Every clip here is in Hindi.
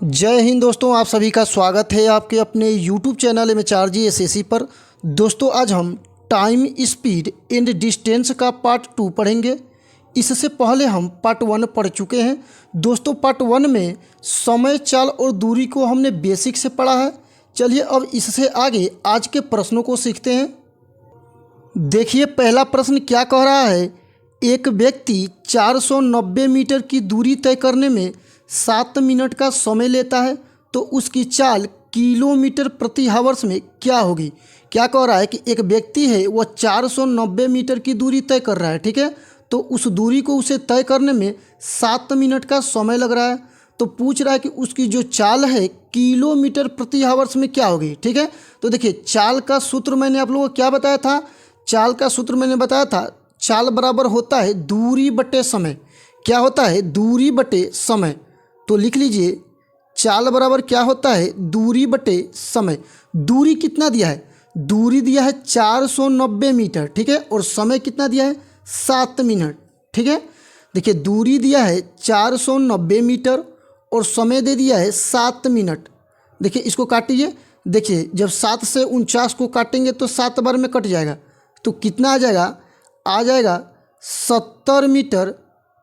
जय हिंद दोस्तों, आप सभी का स्वागत है आपके अपने YouTube चैनल MHRG SSC पर। दोस्तों आज हम टाइम, स्पीड एंड डिस्टेंस का पार्ट 2 पढ़ेंगे। इससे पहले हम पार्ट 1 पढ़ चुके हैं। दोस्तों पार्ट 1 में समय, चाल और दूरी को हमने बेसिक से पढ़ा है। चलिए अब इससे आगे आज के प्रश्नों को सीखते हैं। देखिए पहला प्रश्न क्या कह रहा है। एक व्यक्ति 490 मीटर की दूरी तय करने में 7 मिनट का समय लेता है, तो उसकी चाल किलोमीटर प्रति हावर्स में क्या होगी। क्या कह रहा है कि एक व्यक्ति है वह 490 मीटर की दूरी तय कर रहा है, ठीक है। तो उस दूरी को उसे तय करने में 7 मिनट का समय लग रहा है। तो पूछ रहा है कि उसकी जो चाल है किलोमीटर प्रति हावर्स में क्या होगी, ठीक है। तो देखिए चाल का सूत्र मैंने आप लोगों को क्या बताया था। चाल का सूत्र मैंने बताया था, चाल बराबर होता है दूरी बटे समय। क्या होता है, दूरी बटे समय। तो लिख लीजिए चाल बराबर क्या होता है, दूरी बटे समय। दूरी कितना दिया है, दूरी दिया है 490 मीटर, ठीक है। और समय कितना दिया है, 7 मिनट, ठीक है। देखिए दूरी दिया है 490 मीटर और समय दे दिया है 7 मिनट। देखिए इसको काटिए। देखिए जब 7 से 49 को काटेंगे तो 7 बार में कट जाएगा, तो कितना आ जाएगा 70 मीटर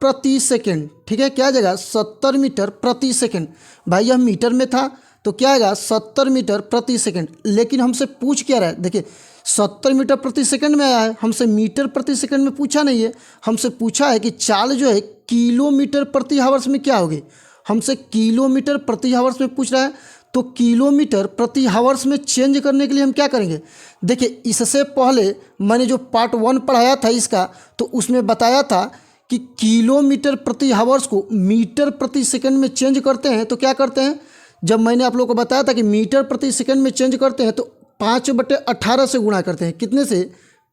प्रति सेकंड, ठीक है। क्या आ जाएगा, 70 मीटर प्रति सेकंड। भाई यह मीटर में था तो क्या आएगा 70 मीटर प्रति सेकंड। लेकिन हमसे पूछ क्या रहा है, देखिए 70 मीटर प्रति सेकंड में आया है, हमसे मीटर प्रति सेकंड में पूछा नहीं है। हमसे पूछा है कि चाल जो है किलोमीटर प्रति हावर्स में क्या होगी। हमसे किलोमीटर प्रति हावर्स में पूछ रहा है, तो किलोमीटर प्रति हावर्स में चेंज करने के लिए हम क्या करेंगे। देखिए इससे पहले मैंने जो पार्ट 1 पढ़ाया था इसका, तो उसमें बताया था कि किलोमीटर प्रति हावर्स को मीटर प्रति सेकंड में चेंज करते हैं तो क्या करते हैं। जब मैंने आप लोगों को बताया था कि मीटर प्रति सेकंड में चेंज करते हैं तो 5/18 से गुणा करते हैं। कितने से,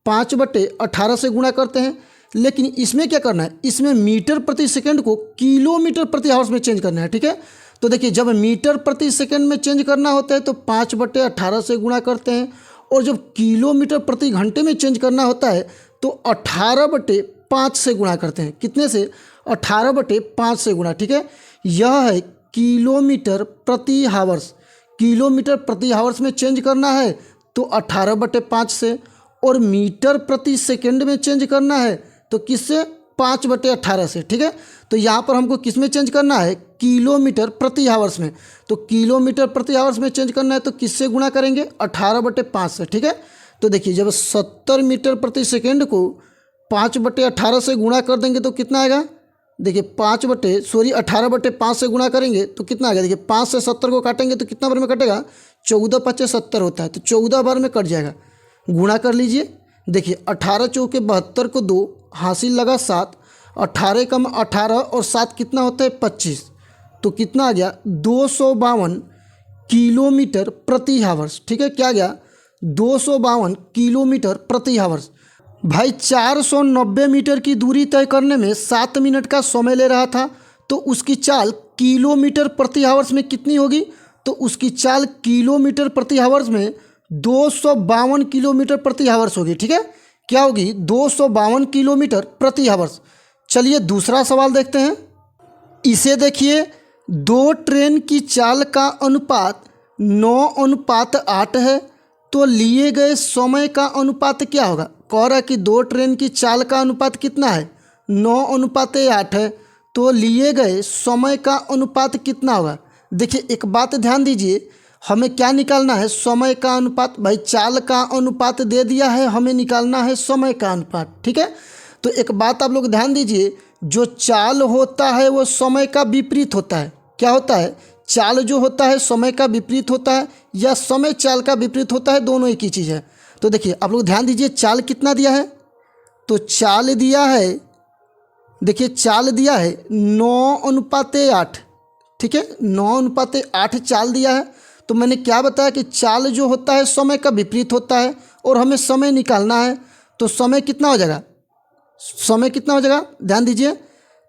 5/18 से गुणा करते हैं। लेकिन इसमें क्या करना है, इसमें मीटर प्रति सेकंड को किलोमीटर प्रति हावर्स में चेंज करना है, ठीक है। तो देखिए जब मीटर प्रति सेकंड में चेंज करना होता है तो 5/18 से गुणा करते हैं, और जब किलोमीटर प्रति घंटे में चेंज करना होता है तो 18/5 से गुणा करते हैं। कितने से, 18/5 से गुणा, ठीक है। यह है किलोमीटर प्रति हावर्स। किलोमीटर प्रति हावर्स में चेंज करना है तो 18/5 से, और मीटर प्रति सेकंड में चेंज करना है तो किससे, 5/18 से, ठीक है। तो यहाँ पर हमको किस में चेंज करना है, किलोमीटर प्रति हावर्स में। तो किलोमीटर प्रति हावर्स में चेंज करना है तो किससे गुणा करेंगे, 18/5 से, ठीक है। तो देखिए जब 70 मीटर प्रति सेकंड को 5/18 से गुणा कर देंगे तो कितना आएगा। देखिए 18/5 से गुणा करेंगे तो कितना आएगा। देखिए 5 से 70 को काटेंगे तो कितना बार में कटेगा, 14×5 = 70 होता है, तो 14 बार में कट जाएगा। गुणा कर लीजिए। देखिए 18 चौके 72 को 2 हासिल लगा 7, 18 कम 18 और 7 कितना होता है, 25। तो कितना आ गया, 252 किलोमीटर प्रति हावर्स, ठीक है। क्या गया, 252 किलोमीटर प्रति हावर्स। भाई 490 मीटर की दूरी तय करने में 7 मिनट का समय ले रहा था, तो उसकी चाल किलोमीटर प्रति हावर्स में कितनी होगी। तो उसकी चाल किलोमीटर प्रति हावर्स में 252 किलोमीटर प्रति हावर्स होगी, ठीक है। क्या होगी, 252 किलोमीटर प्रति हावर्स। चलिए दूसरा सवाल देखते हैं। इसे देखिए, 2 ट्रेन की चाल का अनुपात 9:8 है, तो लिए गए समय का अनुपात क्या होगा। कह रहा है कि 2 ट्रेन की चाल का अनुपात कितना है, 9:8 है, तो लिए गए समय का अनुपात कितना होगा। देखिए एक बात ध्यान दीजिए, हमें क्या निकालना है, समय का अनुपात। भाई चाल का अनुपात दे दिया है, हमें निकालना है समय का अनुपात, ठीक है। तो एक बात आप लोग ध्यान दीजिए, जो चाल होता है वो समय का विपरीत होता है। क्या होता है, चाल जो होता है समय का विपरीत होता है, या समय चाल का विपरीत होता है, दोनों एक ही चीज़ है। तो देखिए आप लोग ध्यान दीजिए, चाल कितना दिया है, तो चाल दिया है, देखिए चाल दिया है 9:8, ठीक है। 9:8 चाल दिया है। तो मैंने क्या बताया कि चाल जो होता है समय का विपरीत होता है, और हमें समय निकालना है। तो समय कितना हो जाएगा, समय कितना हो जाएगा, ध्यान दीजिए।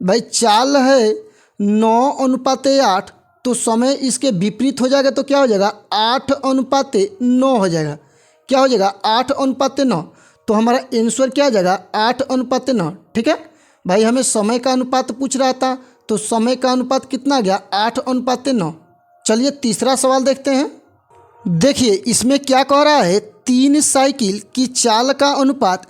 भाई चाल है 9:8, तो समय इसके विपरीत हो जाएगा, तो क्या हो जाएगा, 8:9 हो जाएगा। क्या हो जाएगा, 8:9। तो हमारा आंसर क्या आ जाएगा, 8:9, ठीक है। भाई हमें समय का अनुपात पूछ रहा था, तो समय का अनुपात कितना आ गया, 8:9। चलिए तीसरा सवाल देखते हैं। देखिए इसमें क्या कह रहा है, 3 साइकिल की चाल का अनुपात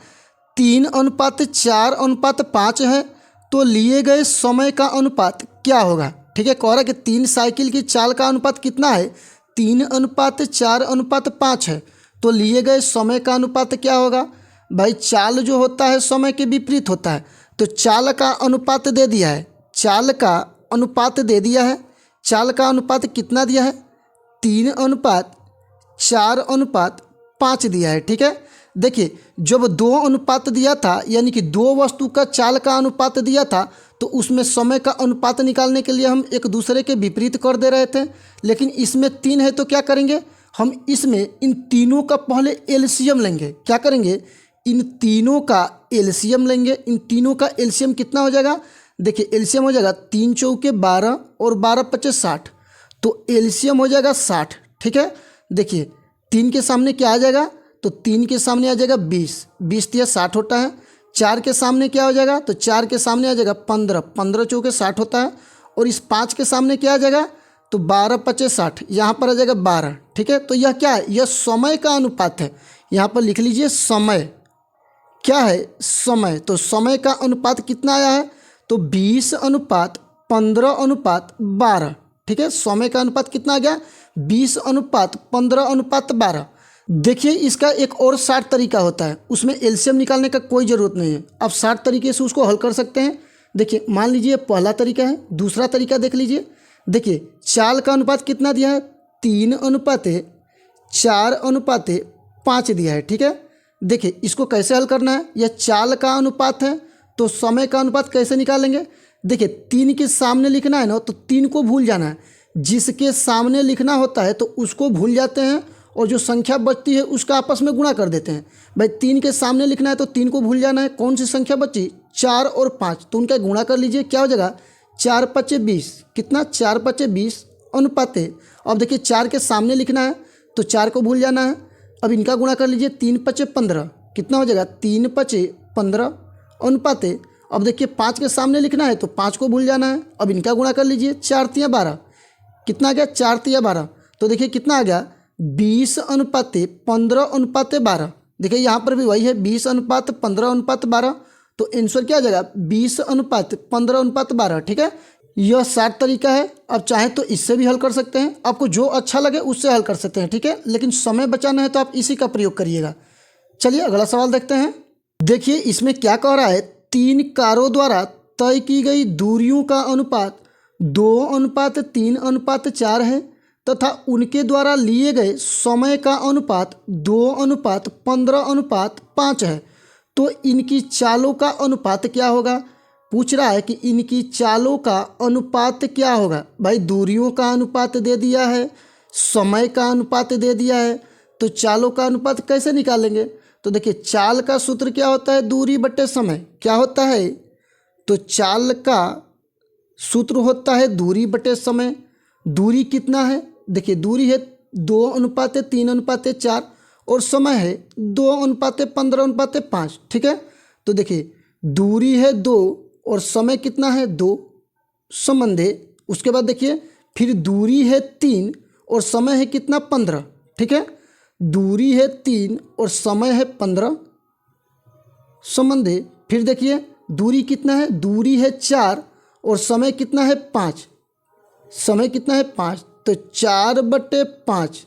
3:4:5 है, तो लिए गए समय का अनुपात क्या होगा। ठीक है, कह रहा है कि 3 साइकिल की चाल का अनुपात कितना है, 3:4:5 है, तो लिए गए समय का अनुपात क्या होगा। भाई चाल जो होता है समय के विपरीत होता है, तो चाल का अनुपात दे दिया है, चाल का अनुपात दे दिया है। चाल का अनुपात कितना दिया है, 3:4:5 दिया है। ठीक है, देखिए जब 2 अनुपात दिया था, यानी कि 2 वस्तु का चाल का अनुपात दिया था, तो उसमें समय का अनुपात निकालने के लिए हम एक दूसरे के विपरीत कर दे रहे थे। लेकिन इसमें 3 है तो क्या करेंगे, हम इसमें इन तीनों का पहले एलसीएम लेंगे। क्या करेंगे, इन तीनों का एलसीएम लेंगे। इन तीनों का एलसीएम कितना हो जाएगा, देखिए एलसीएम हो जाएगा 3 चौके 12 और 12 पचे 60, तो एलसीएम हो जाएगा 60। ठीक है, देखिए 3 के सामने क्या आ जाएगा, तो 3 के सामने आ जाएगा 20, 20 दिया 60 होता है। 4 के सामने क्या हो जाएगा, तो 4 के सामने आ जाएगा 15, 15 चौके 60 होता है। और इस 5 के सामने क्या आ जाएगा, तो 12 पचे 60, यहाँ पर आ जाएगा 12। ठीक है, तो यह क्या है, यह समय का अनुपात है। यहाँ पर लिख लीजिए समय, क्या है समय, तो समय का अनुपात कितना आया है, तो 20:15:12। ठीक है, समय का अनुपात कितना आ गया, 20:15:12। देखिए इसका एक और 60 तरीका होता है, उसमें एलसीएम निकालने का कोई ज़रूरत नहीं है, आप 60 तरीके से उसको हल कर सकते हैं। देखिए मान लीजिए पहला तरीका है, दूसरा तरीका देख लीजिए। देखिए चाल का अनुपात कितना दिया है, 3:4:5 दिया है। ठीक है, देखिए इसको कैसे हल करना है, यह चाल का अनुपात है, तो समय का अनुपात कैसे निकालेंगे। देखिए 3 के सामने लिखना है ना, तो 3 को भूल जाना है, जिसके सामने लिखना होता है तो उसको भूल जाते हैं, और जो संख्या बचती है उसका आपस में गुणा कर देते हैं। भाई 3 के सामने लिखना है तो 3 को भूल जाना है, कौन सी संख्या बची, 4 और 5, तो उनका गुणा कर लीजिए, क्या हो जाएगा 4 पचे 20, कितना 4 पचे 20 अनुपात है। अब देखिए 4 के सामने लिखना है तो 4 को भूल जाना है, अब इनका गुणा कर लीजिए, 3 पचे 15, कितना हो जाएगा 3 पचे 15 अनुपात है। अब देखिए 5 के सामने लिखना है तो 5 को भूल जाना है, अब इनका गुणा कर लीजिए, 4 तिया 12, कितना आ गया 4 तिया 12, तो देखिए कितना आ गया 20:15:12। देखिए यहाँ पर भी वही है 20:15:12, तो आंसर क्या आ जाएगा 20:15:12। ठीक है, यह 60 तरीका है, अब चाहे तो इससे भी हल कर सकते हैं, आपको जो अच्छा लगे उससे हल कर सकते हैं। ठीक है, लेकिन समय बचाना है तो आप इसी का प्रयोग करिएगा। चलिए अगला सवाल देखते हैं। देखिए इसमें क्या कह रहा है, 3 कारों द्वारा तय की गई दूरियों का अनुपात 2:3:4 है, तथा उनके द्वारा लिए गए समय का अनुपात 2:15:5 है, तो इनकी चालों का अनुपात क्या होगा। पूछ रहा है कि इनकी चालों का अनुपात क्या होगा। भाई दूरियों का अनुपात दे दिया है, समय का अनुपात दे दिया है, तो चालों का अनुपात कैसे निकालेंगे। तो देखिए चाल का सूत्र क्या होता है, दूरी बटे समय, क्या होता है, तो चाल का सूत्र होता है दूरी बटे समय। दूरी कितना है, देखिए दूरी है 2:3:4 और समय है 2:15:5। ठीक है, तो देखिए दूरी है 2 और समय कितना है 2 संबंध है। उसके बाद देखिए फिर दूरी है 3 और समय है कितना 15। ठीक है, दूरी है 3 और समय है 15 संबंध है। फिर देखिए दूरी कितना है, दूरी है 4 और समय कितना है 5, समय कितना है 5, तो 4/5।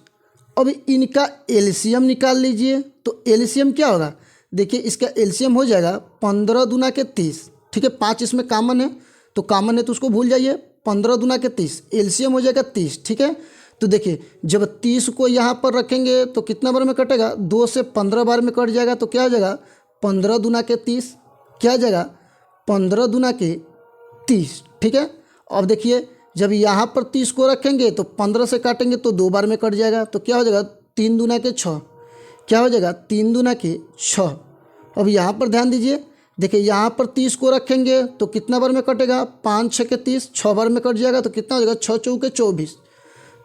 अब इनका एलसीएम निकाल लीजिए, तो एलसीएम क्या होगा, देखिए इसका एलसीएम हो जाएगा 15 दूना के 30। ठीक है, 5 इसमें कॉमन है, तो कॉमन है तो उसको भूल जाइए, 15 दूना के 30, एलसीएम हो जाएगा 30। ठीक है, तो देखिए जब 30 को यहाँ पर रखेंगे तो कितना बार में कटेगा, 2 से 15 बार में कट जाएगा, तो क्या हो जाएगा 15 दूना के 30, क्या हो जाएगा 15 दूना के 30। ठीक है, अब देखिए जब यहाँ पर 30 को रखेंगे तो 15 से काटेंगे तो 2 बार में कट जाएगा, तो क्या हो जाएगा 3 दूना के 6, क्या हो जाएगा 3 दूना के 6। अब यहाँ पर ध्यान दीजिए, देखिए यहाँ पर 30 को रखेंगे तो कितना बार में कटेगा, 5 6 के 30, 6 बार में कट जाएगा, तो कितना हो जाएगा 6 चौके 24,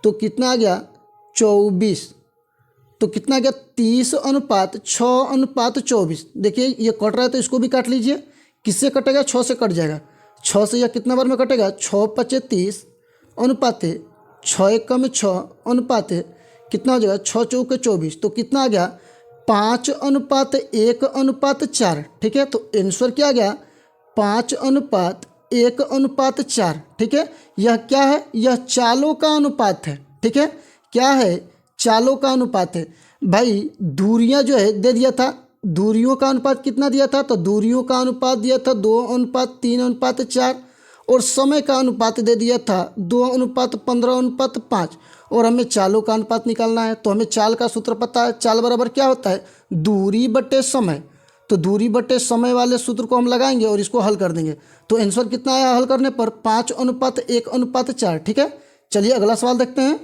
तो कितना आ गया 24, तो कितना आ गया 30:6:24। देखिए ये कट रहा है तो इसको भी काट लीजिए, किससे कटेगा 6 से कट जाएगा, 6 से यह कितना बार में कटेगा 6 पचे 30 अनुपात छः एकम में छः अनुपात है कितना हो जाएगा 6×4 = 24, तो कितना आ गया 5:1:4। ठीक है, तो आंसर क्या आ गया 5:1:4। ठीक है, यह क्या है, यह चालों का अनुपात है। ठीक है, क्या है, चालों का अनुपात है। भाई दूरियां जो है दे दिया था, दूरियों का अनुपात कितना दिया था, तो दूरियों का अनुपात दिया था 2:3:4, और समय का अनुपात दे दिया था 2:15:5, और हमें चालों का अनुपात निकालना है। तो हमें चाल का सूत्र पता है, चाल बराबर क्या होता है, दूरी बटे समय। तो दूरी बटे समय वाले सूत्र को हम लगाएंगे और इसको हल कर देंगे। तो आंसर कितना आया हल करने पर 5:1:4। ठीक है, चलिए अगला सवाल देखते हैं।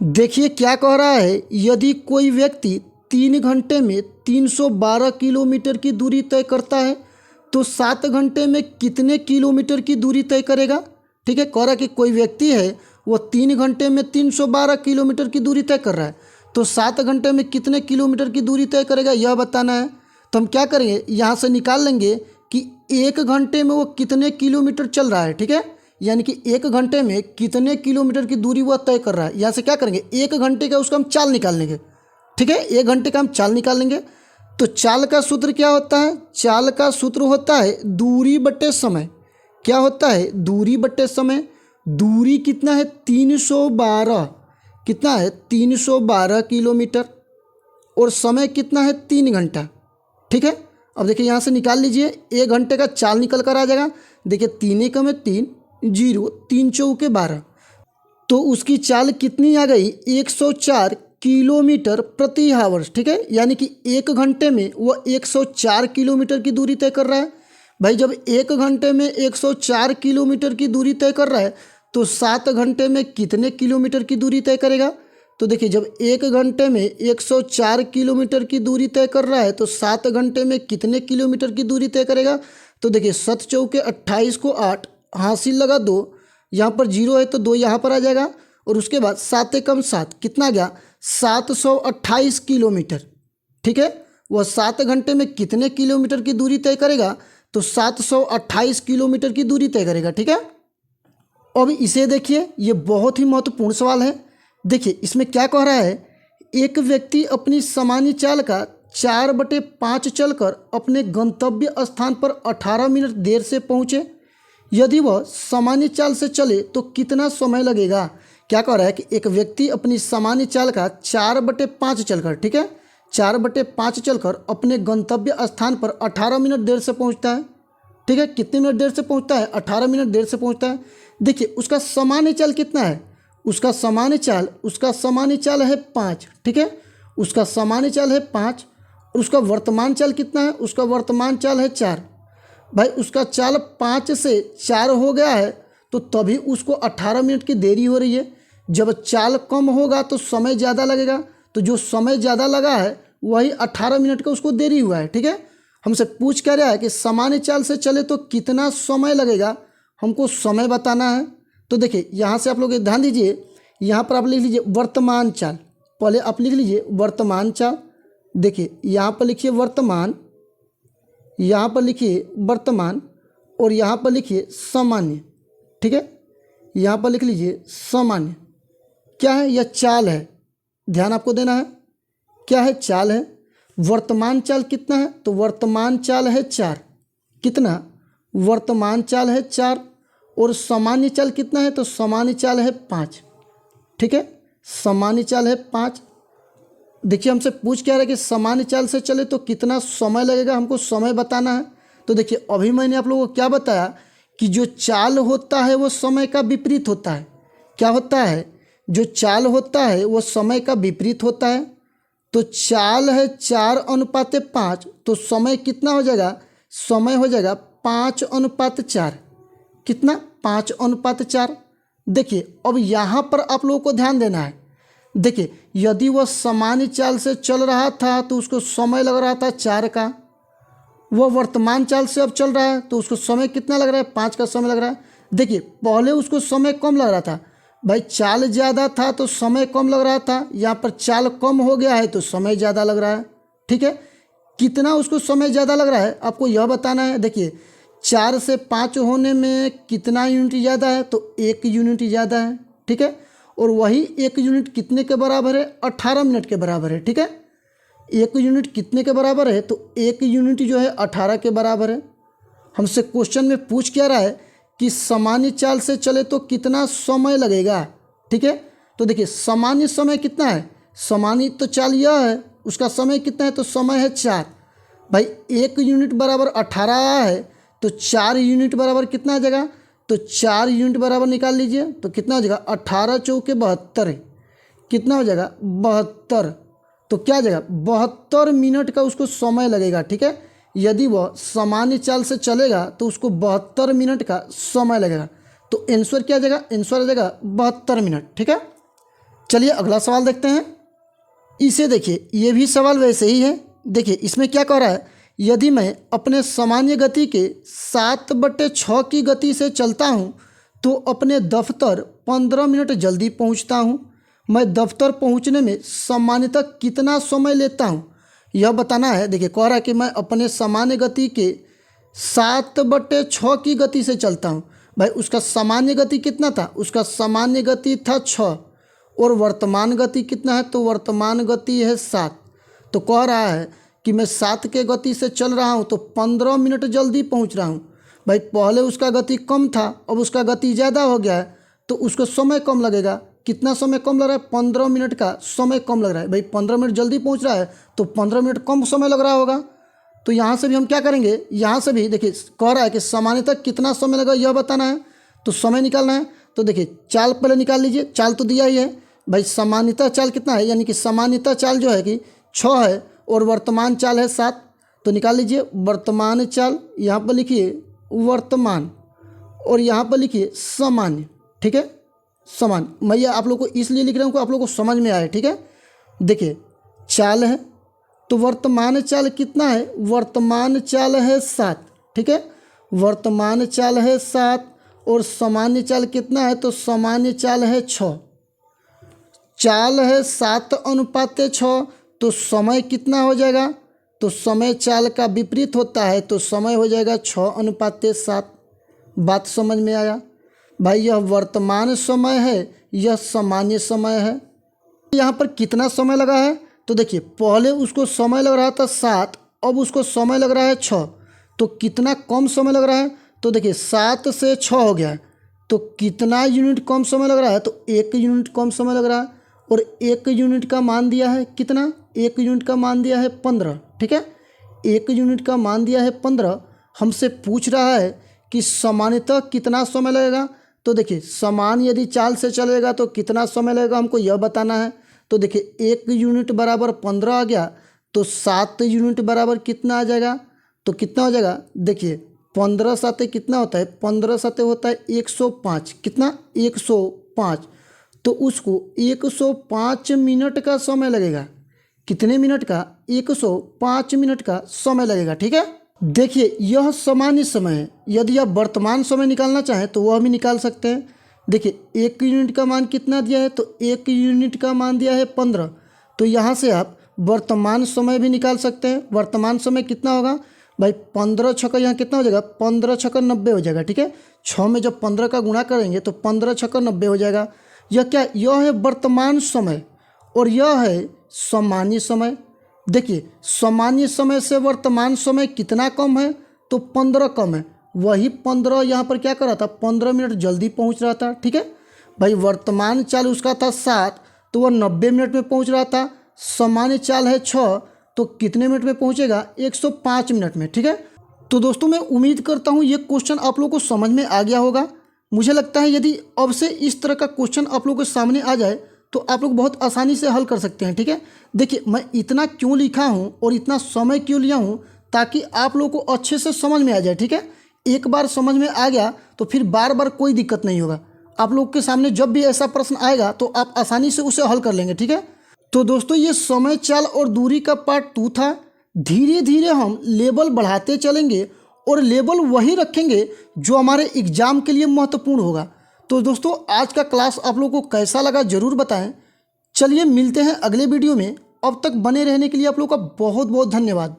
देखिए क्या कह रहा है, यदि कोई व्यक्ति 3 घंटे में 312 किलोमीटर की दूरी तय करता है तो 7 घंटे में कितने किलोमीटर की दूरी तय करेगा। ठीक है, कह रहा है कि कोई व्यक्ति है वो 3 घंटे में 312 किलोमीटर की दूरी तय कर रहा है, तो 7 घंटे में कितने किलोमीटर की दूरी तय करेगा यह बताना है। तो हम क्या करेंगे, यहाँ से निकाल लेंगे कि 1 घंटे में वो कितने किलोमीटर चल रहा है। ठीक है, यानी कि 1 घंटे में कितने किलोमीटर की दूरी वह तय कर रहा है। यहाँ से क्या करेंगे, 1 घंटे का उसका हम चाल निकाल लेंगे। ठीक है, 1 घंटे का हम चाल निकाल लेंगे। तो चाल का सूत्र क्या होता है, चाल का सूत्र होता है दूरी बटे समय। क्या होता है, दूरी बटे समय। दूरी कितना है 312, कितना है 312 किलोमीटर, और समय कितना है 3 घंटा। ठीक है, अब देखिए यहाँ से निकाल लीजिए, 1 घंटे का चाल निकल कर आ जाएगा। देखिए 3 एकम में 3, 0, 3 चौके 12, तो उसकी चाल कितनी आ गई 104 किलोमीटर प्रति आवर्स। ठीक है, यानी कि 1 घंटे में वो 104 किलोमीटर की दूरी तय कर रहा है। भाई जब 1 घंटे में 104 किलोमीटर की दूरी तय कर रहा है तो 7 घंटे में कितने किलोमीटर की दूरी तय करेगा। तो देखिए जब 1 घंटे में 104 किलोमीटर की दूरी तय कर रहा है तो 7 घंटे में कितने किलोमीटर की दूरी तय करेगा। तो देखिए 7 चौके 28 को 8, हासिल लगा 2, यहाँ पर 0 है तो 2 यहाँ पर आ जाएगा, और उसके बाद 7 एकम 7 कितना गया 728 किलोमीटर। ठीक है, वह 7 घंटे में कितने किलोमीटर की दूरी तय करेगा, तो 728 किलोमीटर की दूरी तय करेगा। ठीक है, अब इसे देखिए, ये बहुत ही महत्वपूर्ण सवाल है। देखिए इसमें क्या कह रहा है, एक व्यक्ति अपनी सामान्य चाल का 4/5 चलकर अपने गंतव्य स्थान पर 18 मिनट देर से पहुँचे। यदि वह सामान्य चाल से चले तो कितना समय लगेगा। क्या कह रहा है कि एक व्यक्ति अपनी सामान्य चाल का 4/5 चलकर, ठीक है 4/5 चलकर अपने गंतव्य स्थान पर 18 मिनट देर से पहुंचता है। ठीक है, कितने मिनट देर से पहुंचता है, 18 मिनट देर से पहुंचता है। देखिए उसका सामान्य चाल कितना है, उसका सामान्य चाल है 5। ठीक है, उसका सामान्य चाल है 5, और उसका वर्तमान चाल कितना है, उसका वर्तमान चाल है 4। भाई उसका चाल 5 से 4 हो गया है तो तभी उसको 18 मिनट की देरी हो रही है। जब चाल कम होगा तो समय ज़्यादा लगेगा, तो जो समय ज़्यादा लगा है वही 18 मिनट का उसको देरी हुआ है। ठीक है, हमसे पूछ क्या रहा है कि सामान्य चाल से चले तो कितना समय लगेगा, हमको समय बताना है। तो देखिए यहाँ से आप लोग ध्यान दीजिए, यहाँ पर आप लिख लीजिए वर्तमान चाल। पहले आप लिख लीजिए वर्तमान चाल। देखिए यहाँ पर लिखिए वर्तमान, यहाँ पर लिखिए वर्तमान, और यहाँ पर लिखिए सामान्य। ठीक है, यहाँ पर लिख लीजिए सामान्य। क्या है, यह चाल है, ध्यान आपको देना है। क्या है, चाल है। वर्तमान चाल कितना है, तो वर्तमान चाल है 4। कितना, वर्तमान चाल है 4, और सामान्य चाल कितना है, तो सामान्य चाल है 5। ठीक है, सामान्य चाल है 5। देखिए हमसे पूछ क्या रहा है कि सामान्य चाल से चले तो कितना समय लगेगा, हमको समय बताना है। तो देखिए अभी मैंने आप लोगों को क्या बताया कि जो चाल होता है वो समय का विपरीत होता है। क्या होता है, जो चाल होता है वो समय का विपरीत होता है। तो चाल है 4:5, तो समय कितना हो जाएगा, समय हो जाएगा 5:4। कितना, 5:4। देखिए अब यहाँ पर आप लोगों को ध्यान देना है। देखिए यदि वह सामान्य चाल से चल रहा था तो उसको समय लग रहा था 4 का, वह वर्तमान चाल से अब चल रहा है तो उसको समय कितना लग रहा है, 5 का समय लग रहा है। देखिए पहले उसको समय कम लग रहा था, भाई चाल ज़्यादा था तो समय कम लग रहा था, यहाँ पर चाल कम हो गया है तो समय ज़्यादा लग रहा है। ठीक है, कितना उसको समय ज़्यादा लग रहा है आपको यह बताना है। देखिए 4 से 5 होने में कितना यूनिट ज़्यादा है, तो 1 यूनिट ज़्यादा है। ठीक है। और वही 1 यूनिट कितने के बराबर है? 18 मिनट के बराबर है, ठीक है। 1 यूनिट कितने के बराबर है? तो 1 यूनिट जो है 18 के बराबर है। हमसे क्वेश्चन में पूछ क्या रहा है कि सामान्य चाल से चले तो कितना समय लगेगा, ठीक है। तो देखिए सामान्य समय कितना है? सामान्य तो चाल यह है, उसका समय कितना है? तो समय है 4। भाई 1 यूनिट बराबर 18 आया है, तो 4 यूनिट बराबर कितना आ जाएगा? तो 4 यूनिट बराबर निकाल लीजिए, तो कितना हो जाएगा? 18 चौके 72 कितना हो जाएगा? 72। तो क्या आ जाएगा? 72 मिनट का उसको समय लगेगा, ठीक है। यदि वह सामान्य चाल से चलेगा तो उसको 72 मिनट का समय लगेगा। तो आंसर क्या आ जाएगा? आंसर आ जाएगा 72 मिनट, ठीक है। चलिए अगला सवाल देखते हैं। इसे देखिए, ये भी सवाल वैसे ही है। देखिए इसमें क्या कह रहा है, यदि मैं अपने सामान्य गति के 7/6 की गति से चलता हूँ तो अपने दफ्तर 15 मिनट जल्दी पहुँचता हूँ। मैं दफ्तर पहुँचने में सामान्यतः कितना समय लेता हूँ, यह बताना है। देखिए कह रहा है कि मैं अपने सामान्य गति के 7/6 की गति से चलता हूँ। भाई उसका सामान्य गति कितना था? उसका सामान्य गति था 6 और वर्तमान गति कितना है? तो वर्तमान गति है 7। तो कह रहा है कि मैं 7 के गति से चल रहा हूँ तो 15 मिनट जल्दी पहुँच रहा हूँ। भाई पहले उसका गति कम था, अब उसका गति ज़्यादा हो गया है, तो उसको समय कम लगेगा। कितना समय कम लग रहा है? 15 मिनट का समय कम लग रहा है। भाई 15 मिनट जल्दी पहुँच रहा है तो 15 मिनट कम समय लग रहा होगा। तो यहाँ से भी हम क्या करेंगे, यहाँ से भी देखिए कह रहा है कि सामान्यतः कितना समय लगेगा यह बताना है, तो समय निकालना है। तो देखिए चाल पहले निकाल लीजिए, चाल तो दिया ही है। भाई सामान्यतः चाल कितना है, यानी कि सामान्यतः चाल जो है कि 6 है और वर्तमान चाल है 7। तो निकाल लीजिए वर्तमान चाल, यहाँ पर लिखिए वर्तमान और यहाँ पर लिखिए सामान्य, ठीक है। सामान्य मैं ये आप लोग को इसलिए लिख रहा हूँ कि आप लोग को समझ में आए, ठीक है। देखिए चाल है तो वर्तमान चाल कितना है? वर्तमान चाल है 7, ठीक है। वर्तमान चाल है 7 और सामान्य चाल कितना है? तो सामान्य चाल है 6। चाल है 7/6, तो समय कितना हो जाएगा? तो समय चाल का विपरीत होता है, तो समय हो जाएगा 6/7। बात समझ में आया? भाई यह वर्तमान समय है, यह सामान्य समय है। यहाँ पर कितना समय लगा है? तो देखिए पहले उसको समय लग रहा था 7, अब उसको समय लग रहा है 6, तो कितना कम समय लग रहा है? तो देखिए 7 से 6 हो गया है, तो कितना यूनिट कम समय लग रहा है? तो 1 यूनिट कम समय लग रहा है। और 1 यूनिट का मान दिया है कितना? 1 यूनिट का मान दिया है 15, ठीक है। 1 यूनिट का मान दिया है 15। हमसे पूछ रहा है कि सामान्यतः कितना समय लगेगा। तो देखिए सामान्य यदि चाल से चलेगा तो कितना समय लगेगा हमको यह बताना है। तो देखिए 1 यूनिट बराबर 15 आ गया, तो 7 यूनिट बराबर कितना आ जाएगा? तो कितना हो जाएगा? देखिए 15 7 कितना होता है? 15 7 होता है 105। कितना? 105। तो उसको 105 मिनट का समय लगेगा। कितने मिनट का? 105 मिनट का समय लगेगा, ठीक है। देखिए यह सामान्य समय है। यदि आप वर्तमान समय निकालना चाहें तो वह भी निकाल सकते हैं। देखिए 1 यूनिट का मान कितना दिया है? तो 1 यूनिट का मान दिया है 15। तो यहाँ से आप वर्तमान समय भी निकाल सकते हैं। वर्तमान समय कितना होगा? भाई 15 छक्का यहाँ कितना हो जाएगा? 15 छक्का 90 हो जाएगा, ठीक है। 6 में जब 15 का गुणा करेंगे तो 15 छक्का 90 हो जाएगा। यह क्या? यह है वर्तमान समय और यह है सामान्य समय। देखिए सामान्य समय से वर्तमान समय कितना कम है? तो 15 कम है। वही 15 यहाँ पर क्या कर रहा था? 15 मिनट जल्दी पहुँच रहा था, ठीक है। भाई वर्तमान चाल उसका था 7, तो वह 90 मिनट में पहुँच रहा था। सामान्य चाल है 6, तो कितने मिनट में पहुँचेगा? 105 मिनट में, ठीक है। तो दोस्तों मैं उम्मीद करता हूँ ये क्वेश्चन आप लोगों को समझ में आ गया होगा। मुझे लगता है यदि अब से इस तरह का क्वेश्चन आप लोगों के सामने आ जाए तो आप लोग बहुत आसानी से हल कर सकते हैं, ठीक है। देखिए मैं इतना क्यों लिखा हूँ और इतना समय क्यों लिया हूँ, ताकि आप लोगों को अच्छे से समझ में आ जाए, ठीक है। एक बार समझ में आ गया तो फिर बार बार कोई दिक्कत नहीं होगा। आप लोग के सामने जब भी ऐसा प्रश्न आएगा तो आप आसानी से उसे हल कर लेंगे, ठीक है। तो दोस्तों ये समय चाल और दूरी का पार्ट 2 था। धीरे धीरे हम लेवल बढ़ाते चलेंगे और लेवल वही रखेंगे जो हमारे एग्जाम के लिए महत्वपूर्ण होगा। तो दोस्तों आज का क्लास आप लोगों को कैसा लगा ज़रूर बताएं। चलिए मिलते हैं अगले वीडियो में। अब तक बने रहने के लिए आप लोगों का बहुत बहुत धन्यवाद।